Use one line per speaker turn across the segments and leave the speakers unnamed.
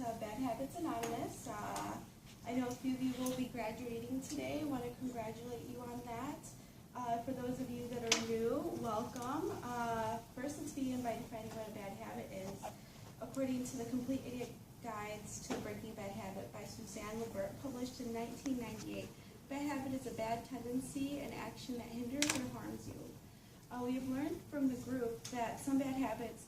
to Bad Habits Anonymous. I know a few of you will be graduating today. I want to congratulate you on that. For those of you that are new, welcome. First, let's begin by defining what a bad habit is. According to the Complete Idiot Guides to Breaking Bad Habit by Suzanne Lebert, published in 1998, bad habit is a bad tendency, an action that hinders or harms you. We have learned from the group that some bad habits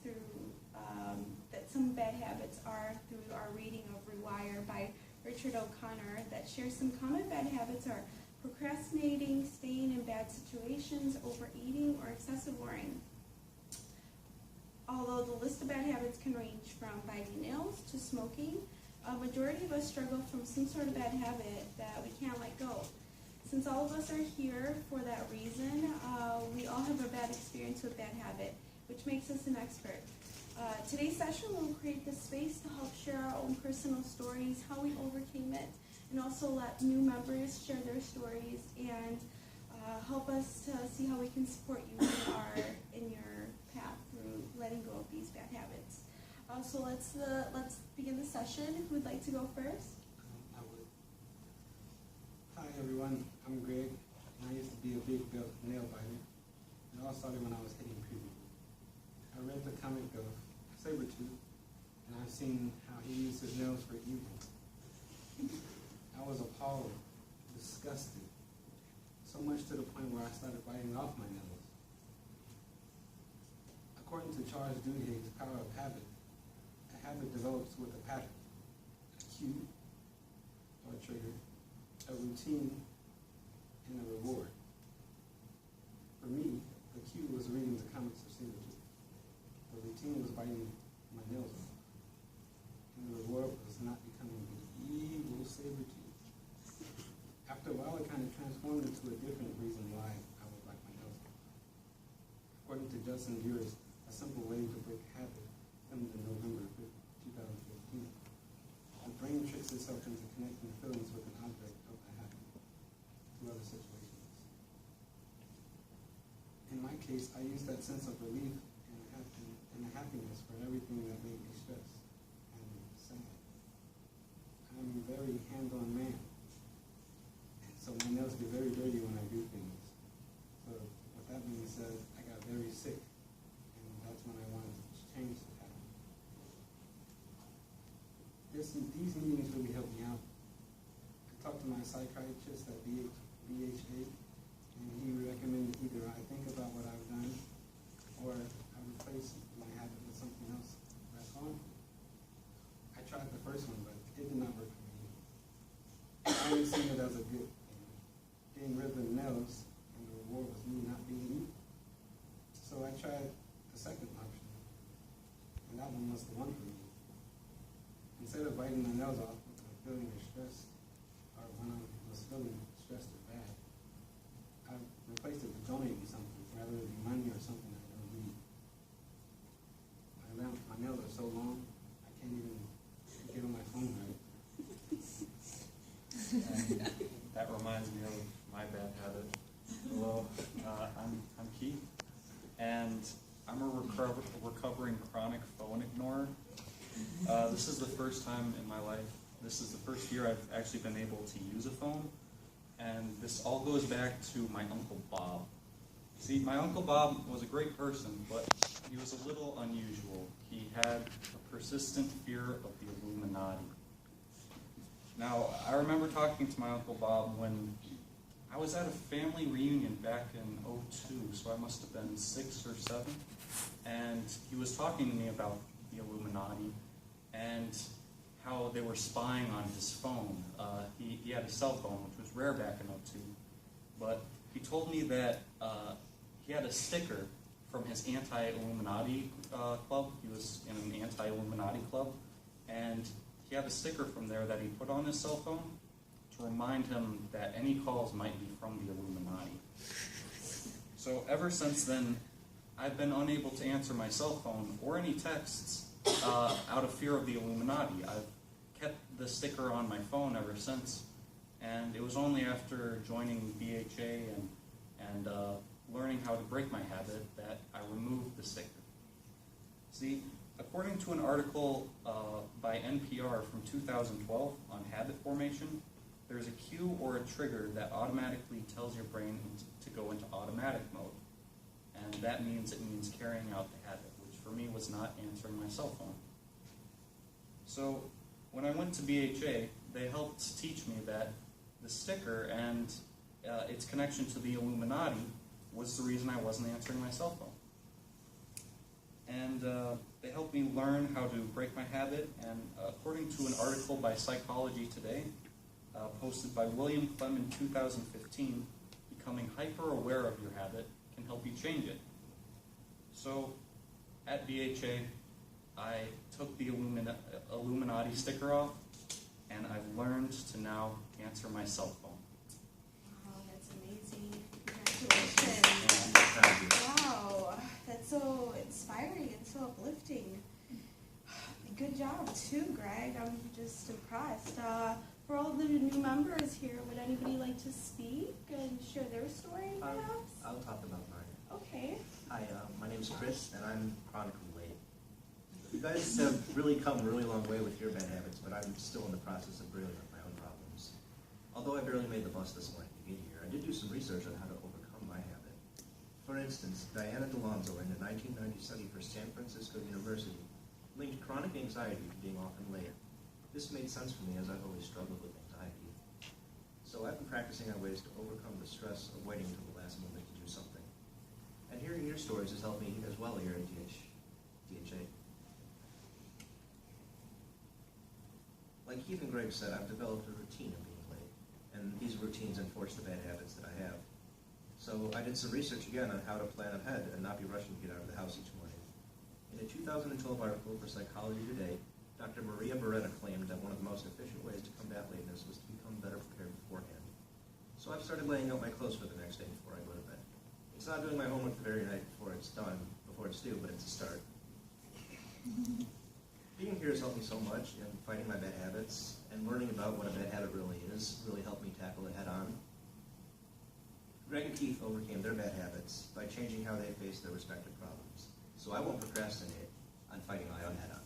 are through our reading of Rewire by Richard O'Connor that shares some common bad habits are procrastinating, staying in bad situations, overeating, or excessive worrying. Although the list of bad habits can range from biting nails to smoking, a majority of us struggle from some sort of bad habit that we can't let go. Since all of us are here for that reason, we all have a bad experience with bad habit, which makes us an expert. Today's session will create this space to help share our own personal stories, how we overcame it, and also let new members share their stories and help us to see how we can support you in your path through letting go of these bad habits. So let's begin the session. Who would like to go first?
I would. Hi everyone, I'm Greg, and I used to be a big nail biter. It all started when I was hitting puberty. I read the comic of Sabretooth, and I've seen how he used his nails for evil. I was appalled, disgusted, so much to the point where I started biting off my nails. According to Charles Duhigg's Power of Habit, a habit develops with a pattern, a cue or a trigger, a routine, and a reward. For me, the cue was reading the comics of Sabretooth. The routine was biting my nails off. And the reward was not becoming the evil Sabretooth. After a while, it kind of transformed into a different reason why I would bite my nails off. According to Justin Dearest, a simple way to break a habit filmed in November 2015. The brain tricks itself into connecting feelings with an object of the habit to other situations. In my case, I used that sense of relief and happiness for everything that made me stressed and sad. I'm a very hands-on man, so my nails get very dirty when I do things. So with that being said, I got very sick, and that's when I wanted to change the habit. These meetings really helped me out. I talked to my psychiatrist at BHA, and he recommended either I think about what I've done or I replace my habit with something else back on. I tried the first one, but it did not work for me. I only seen it as a good thing. Getting rid of the nails, and the reward was me not being me. So I tried the second option, and that one was the one for me. Instead of biting my nails off when I'm feeling stressed, or when I was feeling stressed or bad, I replaced it with donating something, whether it be money or something I don't need. My nails are so long, I can't even get on my phone right.
That reminds me of my bad habit. Hello, I'm Keith, and I'm a recovering chronic phone ignorer. This is the first time in my life, this is the first year I've actually been able to use a phone, and this all goes back to my Uncle Bob. See, my Uncle Bob was a great person, but he was a little unusual. He had a persistent fear of the Illuminati. Now, I remember talking to my Uncle Bob when I was at a family reunion back in '02, so I must have been 6 or 7, and he was talking to me about the Illuminati and how they were spying on his phone. He had a cell phone, which was rare back in '02, but he told me that he had a sticker from his anti-Illuminati club. He was in an anti-Illuminati club, and he had a sticker from there that he put on his cell phone to remind him that any calls might be from the Illuminati. So ever since then, I've been unable to answer my cell phone or any texts out of fear of the Illuminati. I've kept the sticker on my phone ever since, and it was only after joining BHA and learning how to break my habit that I removed the sticker. See, According to an article by NPR from 2012 on habit formation, there's a cue or a trigger that automatically tells your brain to go into automatic mode. And that means it means carrying out the habit, which for me was not answering my cell phone. So when I went to BHA, they helped teach me that the sticker and its connection to the Illuminati was the reason I wasn't answering my cell phone. And they helped me learn how to break my habit, and according to an article by Psychology Today, posted by William Clem in 2015, becoming hyper-aware of your habit can help you change it. So, at BHA, I took the Illuminati sticker off, and I've learned to now answer my cell phone.
Wow, that's amazing. Congratulations. Wow, that's so inspiring and so uplifting. Good job too, Greg. I'm just impressed. For all the new members here, would anybody like to speak and share their story, perhaps?
I'll talk about mine.
Okay.
Hi, my name's Chris, and I'm chronically late. You guys have really come a really long way with your bad habits, but I'm still in the process of dealing with my own problems. Although I barely made the bus this morning to get here, I did do some research on how to overcome my habit. For instance, Diana DeLonzo in a 1990 study for San Francisco University linked chronic anxiety to being often late. This made sense for me as I've always struggled with anxiety. So I've been practicing on ways to overcome the stress of waiting until the last moment to do something. And hearing your stories has helped me as well here at DHA. Like Keith and Greg said, I've developed a routine of being late, and these routines enforce the bad habits that I have. So I did some research again on how to plan ahead and not be rushing to get out of the house each morning. In a 2012 article for Psychology Today, Dr. Maria Beretta claimed that one of the most efficient ways to combat lateness was to become better prepared beforehand. So I've started laying out my clothes for the next day before I go to bed. It's not doing my homework the very night before it's done, before it's due, but it's a start. Being here has helped me so much in fighting my bad habits, and learning about what a bad habit really is really helped me tackle it head on. Greg and Keith overcame their bad habits by changing how they face their respective problems. So I won't procrastinate on fighting my own head on.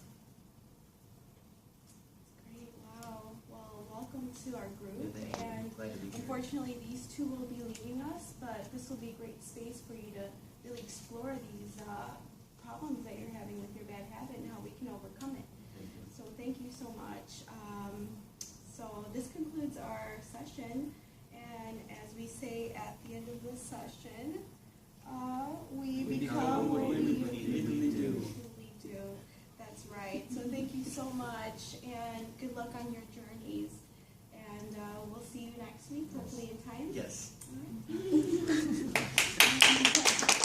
Great, wow. Well, welcome to our group.
Yeah, thank you.
And
Glad to be here.
unfortunately, these two will be leaving us, but this will be a great space for you to really explore these problems that you're having with your bad habit and how we can overcome it.
Thank you.
So thank you so much. So this concludes our session, and as we say at the end of this session, we become what we
really do.
do. That's right. So thank you so much, and good luck on your journeys. And we'll see you next week, hopefully in time.
Yes.